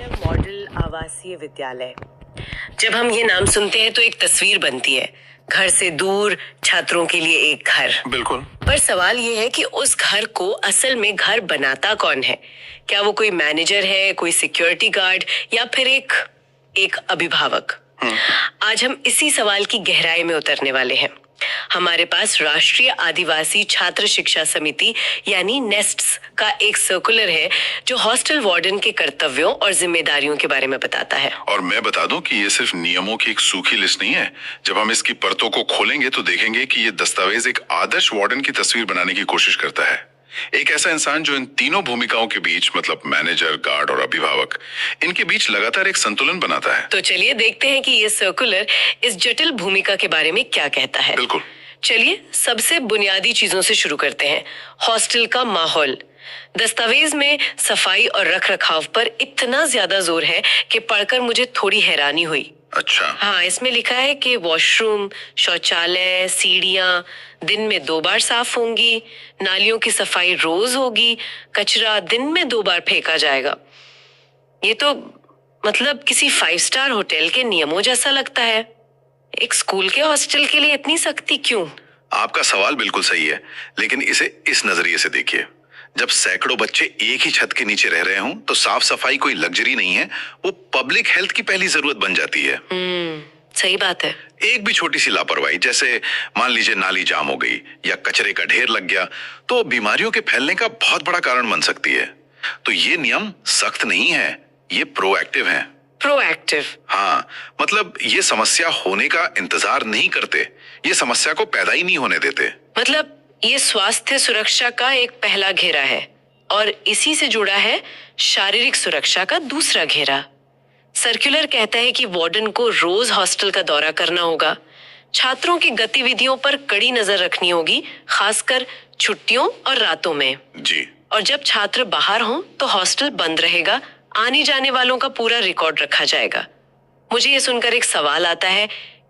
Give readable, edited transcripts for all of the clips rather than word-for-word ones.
Model आवासीय विद्यालय। जब हम ये नाम सुनते हैं तो एक तस्वीर बनती है, घर से दूर छात्रों के लिए एक घर। बिल्कुल। पर सवाल ये है कि उस घर को असल में घर बनाता कौन है? क्या वो कोई मैनेजर है, कोई सिक्योरिटी गार्ड, या फिर एक अभिभावक? आज हम इसी सवाल की गहराई में उतरने वाले हैं। हमारे पास राष्ट्रीय आदिवासी छात्र शिक्षा समिति यानी नेस्ट्स का एक सर्कुलर है जो हॉस्टल वार्डन के कर्तव्यों और जिम्मेदारियों के बारे में बताता है। और मैं बता दूं कि ये सिर्फ नियमों की एक सूखी लिस्ट नहीं है। जब हम इसकी परतों को खोलेंगे तो देखेंगे कि ये दस्तावेज एक आदर्श वार्डन की तस्वीर बनाने की कोशिश करता है। एक ऐसा इंसान जो इन तीनों भूमिकाओं के बीच, मतलब मैनेजर, गार्ड और अभिभावक, इनके बीच लगातार एक संतुलन बनाता है। तो चलिए देखते हैं कि ये सर्कुलर इस जटिल भूमिका के बारे में क्या कहता है। बिल्कुल। चलिए सबसे बुनियादी चीजों से शुरू करते हैं। हॉस्टल का माहौल। दस्तावेज में सफाई और रखरखाव पर इतना ज्यादा जोर है कि पढ़कर मुझे थोड़ी हैरानी हुई। अच्छा। हाँ, इसमें लिखा है कि वॉशरूम, शौचालय, सीढ़ियां दिन में 2 बार साफ होंगी, नालियों की सफाई रोज होगी, कचरा दिन में 2 बार फेंका जाएगा। ये तो मतलब किसी 5 स्टार होटल के नियमों जैसा लगता है। एक स्कूल के हॉस्टल के लिए इतनी सख्ती क्यों? आपका सवाल बिल्कुल सही है, लेकिन इसे इस नजरिए से देखिए। जब सैकड़ों बच्चे एक ही छत के नीचे रह रहे हों तो साफ सफाई कोई लग्जरी नहीं है, वो पब्लिक हेल्थ की पहली जरूरत बन जाती है। सही बात है। एक भी छोटी सी लापरवाही, जैसे मान लीजिए नाली जाम हो गई या कचरे का ढेर लग गया, तो बीमारियों के फैलने का बहुत बड़ा कारण बन सकती है। तो ये नियम सख्त नहीं है, ये प्रोएक्टिव है। प्रोएक्टिव? हाँ, मतलब ये समस्या होने का इंतजार नहीं करते, ये समस्या को पैदा ही नहीं होने देते। मतलब ये स्वास्थ्य सुरक्षा का एक पहला घेरा है और इसी से जुड़ा है शारीरिक सुरक्षा का दूसरा घेरा। सर्कुलर कहता है कि वार्डन को रोज हॉस्टल का दौरा करना होगा, छात्रों की गतिविधियों पर कड़ी नजर रखनी होगी, खासकर छुट्टियों और रातों में। जी। और जब छात्र बाहर हों तो हॉस्टल बंद रहेगा, आने जाने वालों का पूरा रिकॉर्ड रखा जाएगा। मुझे ये सुनकर एक सवाल आता है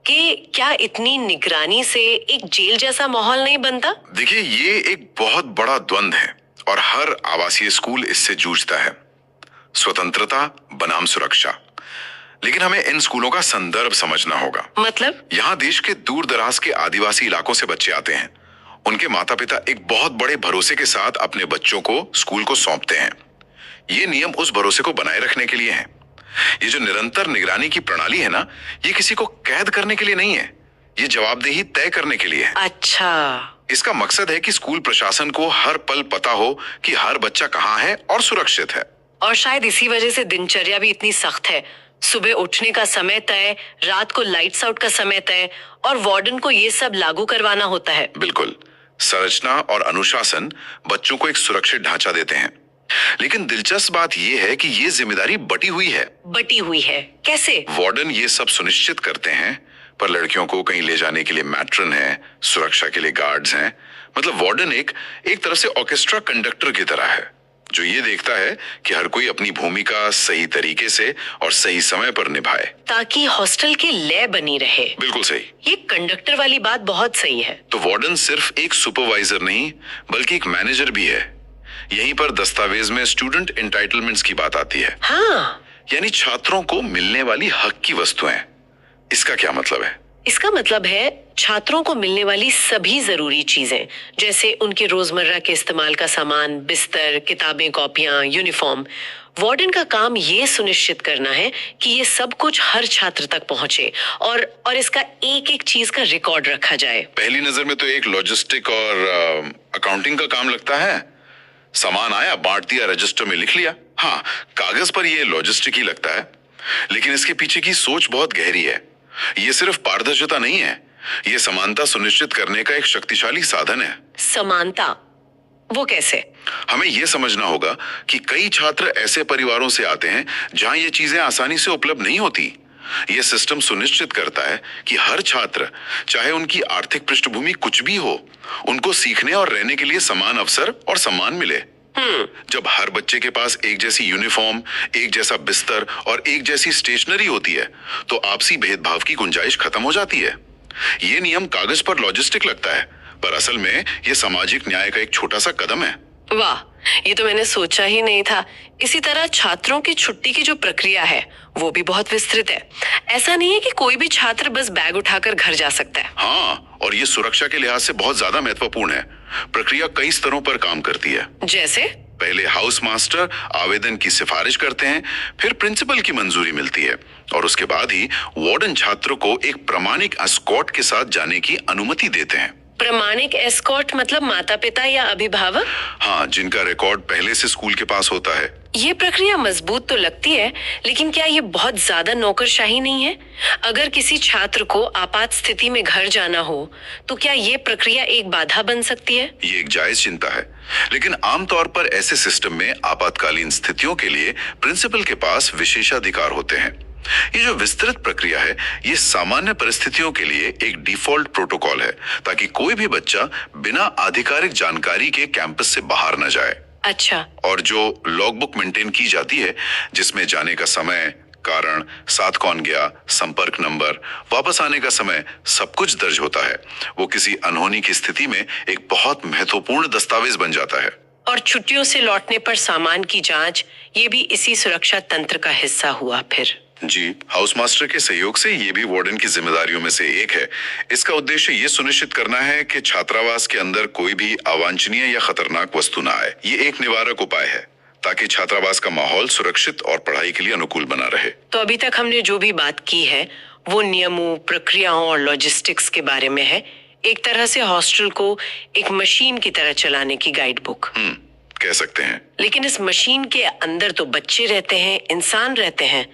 कि क्या इतनी निगरानी से एक जेल जैसा माहौल नहीं बनता? देखिए, ये एक बहुत बड़ा द्वंद्व है और हर आवासीय स्कूल इससे जूझता है। स्वतंत्रता बनाम सुरक्षा। लेकिन हमें इन स्कूलों का संदर्भ समझना होगा। मतलब? यहाँ देश के दूर दराज के आदिवासी इलाकों से बच्चे आते हैं। उनके माता पिता एक बहुत बड़े भरोसे के साथ अपने बच्चों को स्कूल को सौंपते हैं। ये नियम उस भरोसे को बनाए रखने के लिए हैं। ये जो निरंतर निगरानी की प्रणाली है ना, ये किसी को कैद करने के लिए नहीं है, ये जवाबदेही तय करने के लिए है। अच्छा। इसका मकसद है कि स्कूल प्रशासन को हर पल पता हो कि हर बच्चा कहाँ है और सुरक्षित है। और शायद इसी वजह से दिनचर्या भी इतनी सख्त है। सुबह उठने का समय तय, रात को लाइट्स आउट का समय तय, और वार्डन को ये सब लागू करवाना होता है। बिल्कुल। संरचना और अनुशासन बच्चों को एक सुरक्षित ढांचा देते हैं, लेकिन दिलचस्प बात यह है कि ये जिम्मेदारी बटी हुई है। बटी हुई है कैसे? वार्डन ये सब सुनिश्चित करते हैं, पर लड़कियों को कहीं ले जाने के लिए मैट्रन है, सुरक्षा के लिए गार्ड्स हैं। मतलब वार्डन एक तरह से ऑर्केस्ट्रा कंडक्टर की तरह है, जो ये देखता है कि हर कोई अपनी भूमिका सही तरीके से और सही समय पर निभाए, ताकि हॉस्टल की लय बनी रहे। बिल्कुल सही। ये कंडक्टर वाली बात बहुत सही है। तो वार्डन सिर्फ एक सुपरवाइजर नहीं, बल्कि एक मैनेजर भी है। यहीं पर दस्तावेज में स्टूडेंट एंटाइटलमेंट्स की बात आती है। हाँ। यानी छात्रों को मिलने वाली हक की वस्तुएं। इसका क्या मतलब है? इसका मतलब है छात्रों को मिलने वाली सभी जरूरी चीजें, जैसे उनके रोजमर्रा के इस्तेमाल का सामान, बिस्तर, किताबें, कॉपियां, यूनिफॉर्म। वार्डन का काम ये सुनिश्चित करना है कि ये सब कुछ हर छात्र तक पहुंचे और इसका एक एक चीज का रिकॉर्ड रखा जाए। पहली नजर में तो एक लॉजिस्टिक और अकाउंटिंग का काम लगता है। सामान आया, बांट दिया, रजिस्टर में लिख लिया। हाँ, कागज पर ये लॉजिस्टिक ही लगता है, लेकिन इसके पीछे की सोच बहुत गहरी है। ये सिर्फ पारदर्शिता नहीं है, ये समानता सुनिश्चित करने का एक शक्तिशाली साधन है। समानता? वो कैसे? हमें यह समझना होगा कि कई छात्र ऐसे परिवारों से आते हैं जहां ये चीजें आसानी से उपलब्ध नहीं होती। यह सिस्टम सुनिश्चित करता है कि हर छात्र, चाहे उनकी आर्थिक पृष्ठभूमि कुछ भी हो, उनको सीखने और रहने के लिए समान अवसर और सम्मान मिले। जब हर बच्चे के पास एक जैसी यूनिफॉर्म, एक जैसा बिस्तर और एक जैसी स्टेशनरी होती है, तो आपसी भेदभाव की गुंजाइश खत्म हो जाती है। ये नियम कागज पर लॉजिस्टिक लगता है, पर असल में ये सामाजिक न्याय का एक छोटा सा कदम है। वाह, ये तो मैंने सोचा ही नहीं था। इसी तरह छात्रों की छुट्टी की जो प्रक्रिया है वो भी बहुत विस्तृत है। ऐसा नहीं है कि कोई भी छात्र बस बैग उठाकर घर जा सकता है। हाँ, और ये सुरक्षा के लिहाज से बहुत ज्यादा महत्वपूर्ण है। प्रक्रिया कई स्तरों पर काम करती है। जैसे? पहले हाउस मास्टर आवेदन की सिफारिश करते हैं, फिर प्रिंसिपल की मंजूरी मिलती है और उसके बाद ही वार्डन छात्र को एक प्रमाणिक एस्कॉर्ट के साथ जाने की अनुमति देते हैं। प्रमाणिक एस्कॉर्ट मतलब माता पिता या अभिभावक? हाँ, जिनका रिकॉर्ड पहले से स्कूल के पास होता है। ये प्रक्रिया मजबूत तो लगती है, लेकिन क्या ये बहुत ज्यादा नौकरशाही नहीं है? अगर किसी छात्र को आपात स्थिति में घर जाना हो तो क्या ये प्रक्रिया एक बाधा बन सकती है? ये एक जायज चिंता है, लेकिन आमतौर पर ऐसे सिस्टम में आपातकालीन स्थितियों के लिए प्रिंसिपल के पास विशेषाधिकार होते हैं। ये जो विस्तृत प्रक्रिया है, ये सामान्य परिस्थितियों के लिए एक डिफॉल्ट प्रोटोकॉल है, ताकि कोई भी बच्चा बिना आधिकारिक जानकारी के कैंपस से बाहर न जाए। अच्छा। और जो लॉगबुक मेंटेन की जाती है, जिसमें जाने का समय, कारण, साथ कौन गया, संपर्क नंबर, वापस आने का समय, सब कुछ दर्ज होता है। वो किसी अनहोनी की स्थिति में एक बहुत महत्वपूर्ण दस्तावेज बन जाता है। और छुट्टियों से लौटने पर सामान की जांच, ये भी इसी सुरक्षा तंत्र का हिस्सा हुआ फिर? जी, हाउस मास्टर के सहयोग से ये भी वार्डन की जिम्मेदारियों में से एक है। इसका उद्देश्य ये सुनिश्चित करना है कि छात्रावास के अंदर कोई भी अवांछनीय या खतरनाक वस्तु ना आए। ये एक निवारक उपाय है ताकि छात्रावास का माहौल सुरक्षित और पढ़ाई के लिए अनुकूल बना रहे। तो अभी तक हमने जो भी बात की है वो नियमों, प्रक्रियाओं और लॉजिस्टिक्स के बारे में है। एक तरह से हॉस्टल को एक मशीन की तरह चलाने की गाइड बुक। कह सकते हैं। लेकिन इस मशीन के अंदर तो बच्चे रहते हैं, इंसान रहते हैं।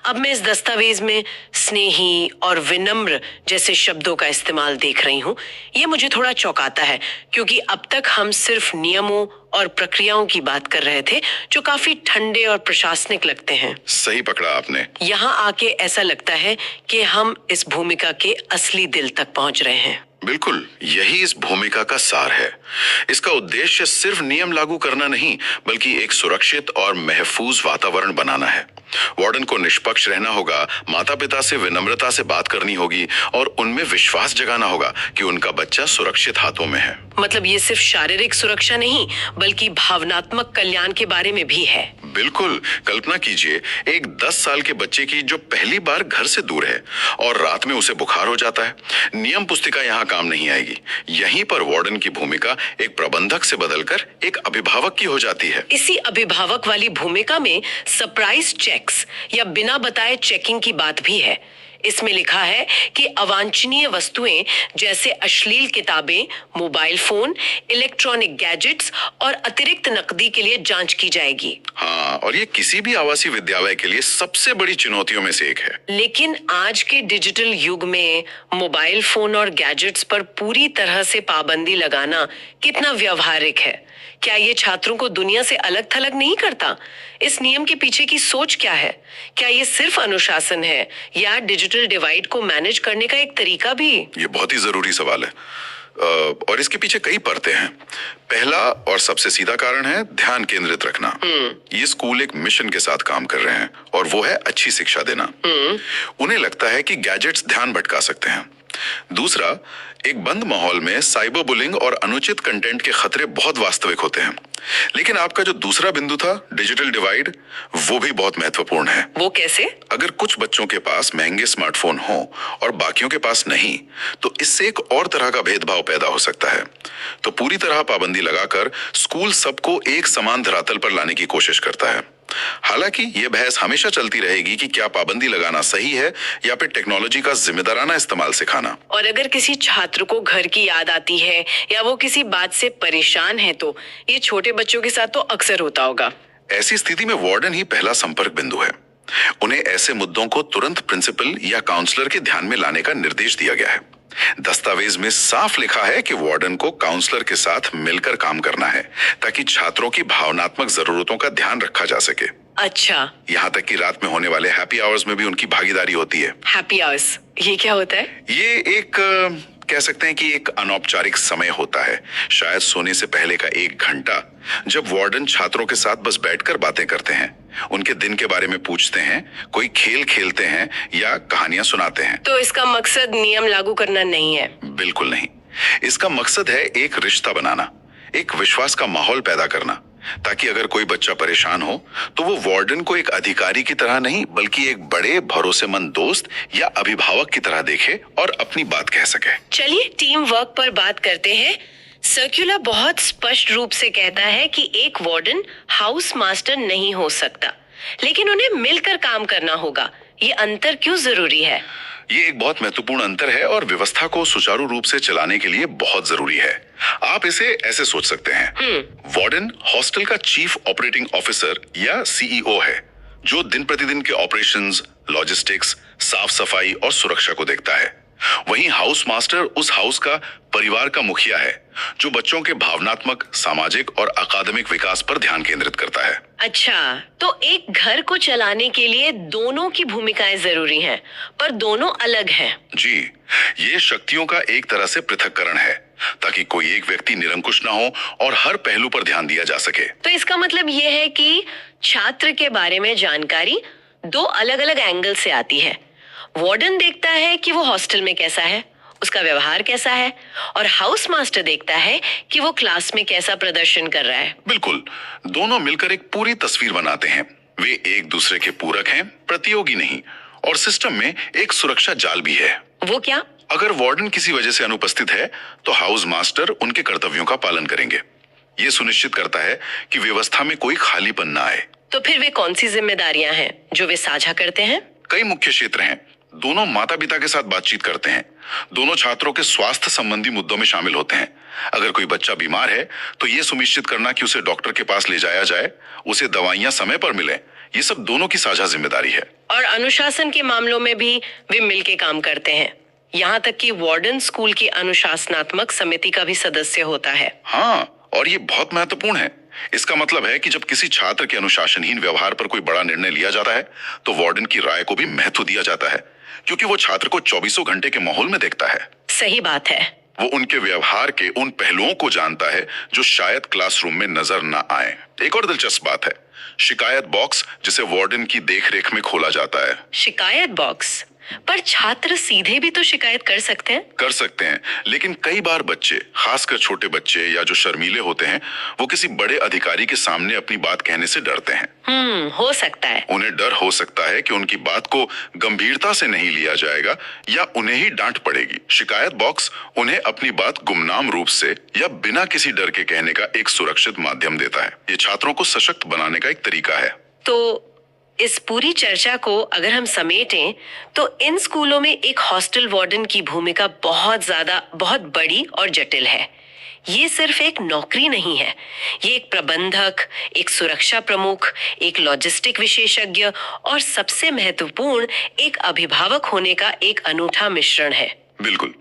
अब मैं इस दस्तावेज में स्नेही और विनम्र जैसे शब्दों का इस्तेमाल देख रही हूँ। ये मुझे थोड़ा चौंकाता है, क्योंकि अब तक हम सिर्फ नियमों और प्रक्रियाओं की बात कर रहे थे जो काफी ठंडे और प्रशासनिक लगते हैं। सही पकड़ा आपने। यहाँ आके ऐसा लगता है कि हम इस भूमिका के असली दिल तक पहुंच रहे हैं। बिल्कुल, यही इस भूमिका का सार है। इसका उद्देश्य सिर्फ नियम लागू करना नहीं, बल्कि एक सुरक्षित और महफूज वातावरण बनाना है। वार्डन को निष्पक्ष रहना होगा, माता पिता से विनम्रता से बात करनी होगी और उनमें विश्वास जगाना होगा कि उनका बच्चा सुरक्षित हाथों में है। मतलब ये सिर्फ शारीरिक सुरक्षा नहीं, बल्कि भावनात्मक कल्याण के बारे में भी है। बिल्कुल, कल्पना कीजिए एक 10 साल के बच्चे की जो पहली बार घर से दूर है और रात में उसे बुखार हो जाता है। नियम पुस्तिका यहाँ काम नहीं आएगी। यहीं पर वार्डन की भूमिका एक प्रबंधक से बदलकर एक अभिभावक की हो जाती है। इसी अभिभावक वाली भूमिका में सरप्राइज चेक्स या बिना बताए चेकिंग की बात भी है। इसमें लिखा है कि अवांछनीय वस्तुएं जैसे अश्लील किताबें, मोबाइल फोन, इलेक्ट्रॉनिक गैजेट्स और अतिरिक्त नकदी के लिए जांच की जाएगी। हाँ, और ये किसी भी आवासीय विद्यालय के लिए सबसे बड़ी चुनौतियों में से एक है। लेकिन आज के डिजिटल युग में मोबाइल फोन और गैजेट्स पर पूरी तरह से पाबंदी लगाना कितना व्यावहारिक है? क्या ये छात्रों को दुनिया से अलग थलग नहीं करता? इस नियम के पीछे की सोच क्या है? क्या ये सिर्फ अनुशासन है या डिजिटल डिवाइड को मैनेज करने का एक तरीका भी? ये बहुत ही जरूरी सवाल है और इसके पीछे कई परतें हैं। पहला और सबसे सीधा कारण है ध्यान केंद्रित रखना। ये स्कूल एक मिशन के साथ काम कर रहे हैं और वो है अच्छी शिक्षा देना। उन्हें लगता है कि गैजेट्स ध्यान भटका सकते हैं। दूसरा, एक बंद माहौल में साइबर बुलिंग और अनुचित कंटेंट के खतरे बहुत वास्तविक होते हैं। लेकिन आपका जो दूसरा बिंदु था, डिजिटल डिवाइड, वो भी बहुत महत्वपूर्ण है। वो कैसे? अगर कुछ बच्चों के पास महंगे स्मार्टफोन हो और बाकियों के पास नहीं, तो इससे एक और तरह का भेदभाव पैदा हो सकता है। तो पूरी तरह पाबंदी लगाकर स्कूल सबको एक समान धरातल पर लाने की कोशिश करता है। हालांकि ये बहस हमेशा चलती रहेगी कि क्या पाबंदी लगाना सही है या फिर टेक्नोलॉजी का जिम्मेदाराना इस्तेमाल सिखाना। और अगर किसी छात्र को घर की याद आती है या वो किसी बात से परेशान है, तो ये छोटे बच्चों के साथ तो अक्सर होता होगा। ऐसी स्थिति में वार्डन ही पहला संपर्क बिंदु है। उन्हें ऐसे मुद्दों को तुरंत प्रिंसिपल या काउंसलर के ध्यान में लाने का निर्देश दिया गया है। दस्तावेज में साफ लिखा है कि वार्डन को काउंसलर के साथ मिलकर काम करना है ताकि छात्रों की भावनात्मक जरूरतों का ध्यान रखा जा सके। अच्छा, यहाँ तक कि रात में होने वाले हैप्पी आवर्स में भी उनकी भागीदारी होती है। हैप्पी आवर्स, ये क्या होता है? ये एक कह सकते हैं कि एक अनौपचारिक समय होता है, शायद सोने से पहले का 1 घंटा, जब वार्डन छात्रों के साथ बस बैठकर बातें करते हैं, उनके दिन के बारे में पूछते हैं, कोई खेल खेलते हैं या कहानियां सुनाते हैं। तो इसका मकसद नियम लागू करना नहीं है? बिल्कुल नहीं। इसका मकसद है एक रिश्ता बनाना, एक विश्वास का माहौल पैदा करना, ताकि अगर कोई बच्चा परेशान हो तो वो वार्डन को एक अधिकारी की तरह नहीं बल्कि एक बड़े भरोसेमंद दोस्त या अभिभावक की तरह देखे और अपनी बात कह सके। चलिए टीम वर्क पर बात करते हैं। सर्कुलर बहुत स्पष्ट रूप से कहता है कि एक वार्डन हाउस मास्टर नहीं हो सकता, लेकिन उन्हें मिलकर काम करना होगा। ये अंतर क्यों जरूरी है? ये एक बहुत महत्वपूर्ण अंतर है और व्यवस्था को सुचारू रूप से चलाने के लिए बहुत जरूरी है। आप इसे ऐसे सोच सकते हैं, वार्डन हॉस्टल का चीफ ऑपरेटिंग ऑफिसर या सीईओ है, जो दिन प्रतिदिन के ऑपरेशंस, लॉजिस्टिक्स, साफ सफाई और सुरक्षा को देखता है। वहीं हाउस मास्टर उस हाउस का परिवार का मुखिया है, जो बच्चों के भावनात्मक, सामाजिक और अकादमिक विकास पर ध्यान केंद्रित करता है। अच्छा, तो एक घर को चलाने के लिए दोनों की भूमिकाएं जरूरी हैं, पर दोनों अलग हैं। जी, ये शक्तियों का एक तरह से पृथक्करण है, ताकि कोई एक व्यक्ति निरंकुश ना हो और हर पहलू पर ध्यान दिया जा सके। तो इसका मतलब ये है कि छात्र के बारे में जानकारी दो अलग अलग एंगल से आती है। वार्डन देखता है कि वो हॉस्टल में कैसा है, उसका व्यवहार कैसा है, और हाउस मास्टर देखता है कि वो क्लास में कैसा प्रदर्शन कर रहा है। बिल्कुल, दोनों मिलकर एक पूरी तस्वीर बनाते हैं। वे एक दूसरे के पूरक हैं, प्रतियोगी नहीं, और सिस्टम में एक सुरक्षा जाल भी है। वो क्या? अगर वार्डन किसी वजह से अनुपस्थित है, तो हाउस मास्टर उनके कर्तव्यों का पालन करेंगे। ये सुनिश्चित करता है कि व्यवस्था में कोई खालीपन ना आए। तो फिर वे कौन सी जिम्मेदारियां हैं जो वे साझा करते हैं? कई मुख्य क्षेत्र हैं। दोनों माता पिता के साथ बातचीत करते हैं, दोनों छात्रों के स्वास्थ्य संबंधी मुद्दों में शामिल होते हैं। अगर कोई बच्चा बीमार है तो ये सुनिश्चित करना कि उसे डॉक्टर के पास ले जाया जाए, उसे दवाइयां समय पर मिले, ये सब दोनों की साझा जिम्मेदारी है। और अनुशासन के मामलों में भी वे मिलके काम करते हैं। यहाँ तक कि वार्डन स्कूल की अनुशासनात्मक समिति का भी सदस्य होता है। हाँ, और ये बहुत महत्वपूर्ण है। इसका मतलब है कि जब किसी छात्र के अनुशासनहीन व्यवहार पर कोई बड़ा निर्णय लिया जाता है, तो वार्डन की राय को भी महत्व दिया जाता है, क्योंकि वो छात्र को 24 घंटे के माहौल में देखता है। सही बात है। वो उनके व्यवहार के उन पहलुओं को जानता है जो शायद क्लासरूम में नजर न आए। एक और दिलचस्प बात है, शिकायत बॉक्स, जिसे वार्डन की देखरेख में खोला जाता है। शिकायत बॉक्स? पर छात्र सीधे भी तो शिकायत कर सकते हैं। कर सकते हैं, लेकिन कई बार बच्चे, खासकर छोटे बच्चे या जो शर्मीले होते हैं, वो किसी बड़े अधिकारी के सामने अपनी बात कहने से डरते हैं। हो सकता है। उन्हें डर हो सकता है कि उनकी बात को गंभीरता से नहीं लिया जाएगा या उन्हें ही डांट पड़ेगी। शिकायत बॉक्स उन्हें अपनी बात गुमनाम रूप से या बिना किसी डर के कहने का एक सुरक्षित माध्यम देता है। ये छात्रों को सशक्त बनाने का एक तरीका है। तो इस पूरी चर्चा को अगर हम समेटें, तो इन स्कूलों में एक हॉस्टल वार्डन की भूमिका बहुत बड़ी और जटिल है। ये सिर्फ एक नौकरी नहीं है, ये एक प्रबंधक, एक सुरक्षा प्रमुख, एक लॉजिस्टिक विशेषज्ञ और सबसे महत्वपूर्ण एक अभिभावक होने का एक अनूठा मिश्रण है। बिल्कुल,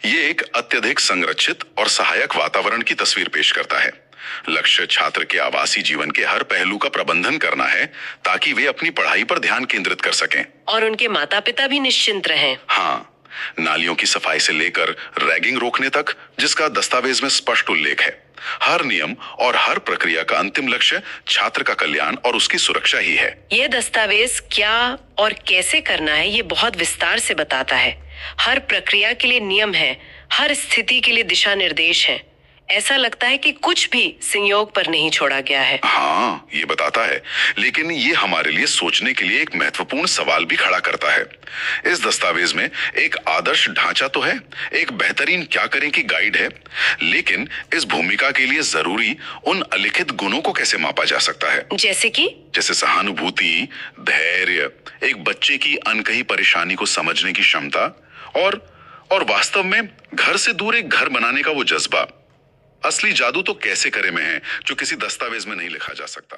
ये एक अत्यधिक संरक्षित और सहायक वातावरण की तस्वीर पेश करता है। लक्ष्य छात्र के आवासीय जीवन के हर पहलू का प्रबंधन करना है, ताकि वे अपनी पढ़ाई पर ध्यान केंद्रित कर सकें और उनके माता पिता भी निश्चिंत रहें। हाँ, नालियों की सफाई से लेकर रैगिंग रोकने तक, जिसका दस्तावेज में स्पष्ट उल्लेख है। हर नियम और हर प्रक्रिया का अंतिम लक्ष्य छात्र का कल्याण और उसकी सुरक्षा ही है। ये दस्तावेज क्या और कैसे करना है, ये बहुत विस्तार से बताता है। हर प्रक्रिया के लिए नियम है, हर स्थिति के लिए दिशा निर्देश है। ऐसा लगता है कि कुछ भी संयोग पर नहीं छोड़ा गया है। हाँ, ये बताता है, लेकिन ये हमारे लिए सोचने के लिए एक महत्वपूर्ण सवाल भी खड़ा करता है। इस दस्तावेज में एक आदर्श ढांचा तो है, एक बेहतरीन क्या करें की गाइड है, लेकिन इस भूमिका के लिए जरूरी उन अलिखित गुणों को कैसे मापा जा सकता है? जैसे सहानुभूति, धैर्य, एक बच्चे की अनकही परेशानी को समझने की क्षमता और वास्तव में घर से दूर एक घर बनाने का वो जज्बा। असली जादू तो कैसे करे में है, जो किसी दस्तावेज में नहीं लिखा जा सकता।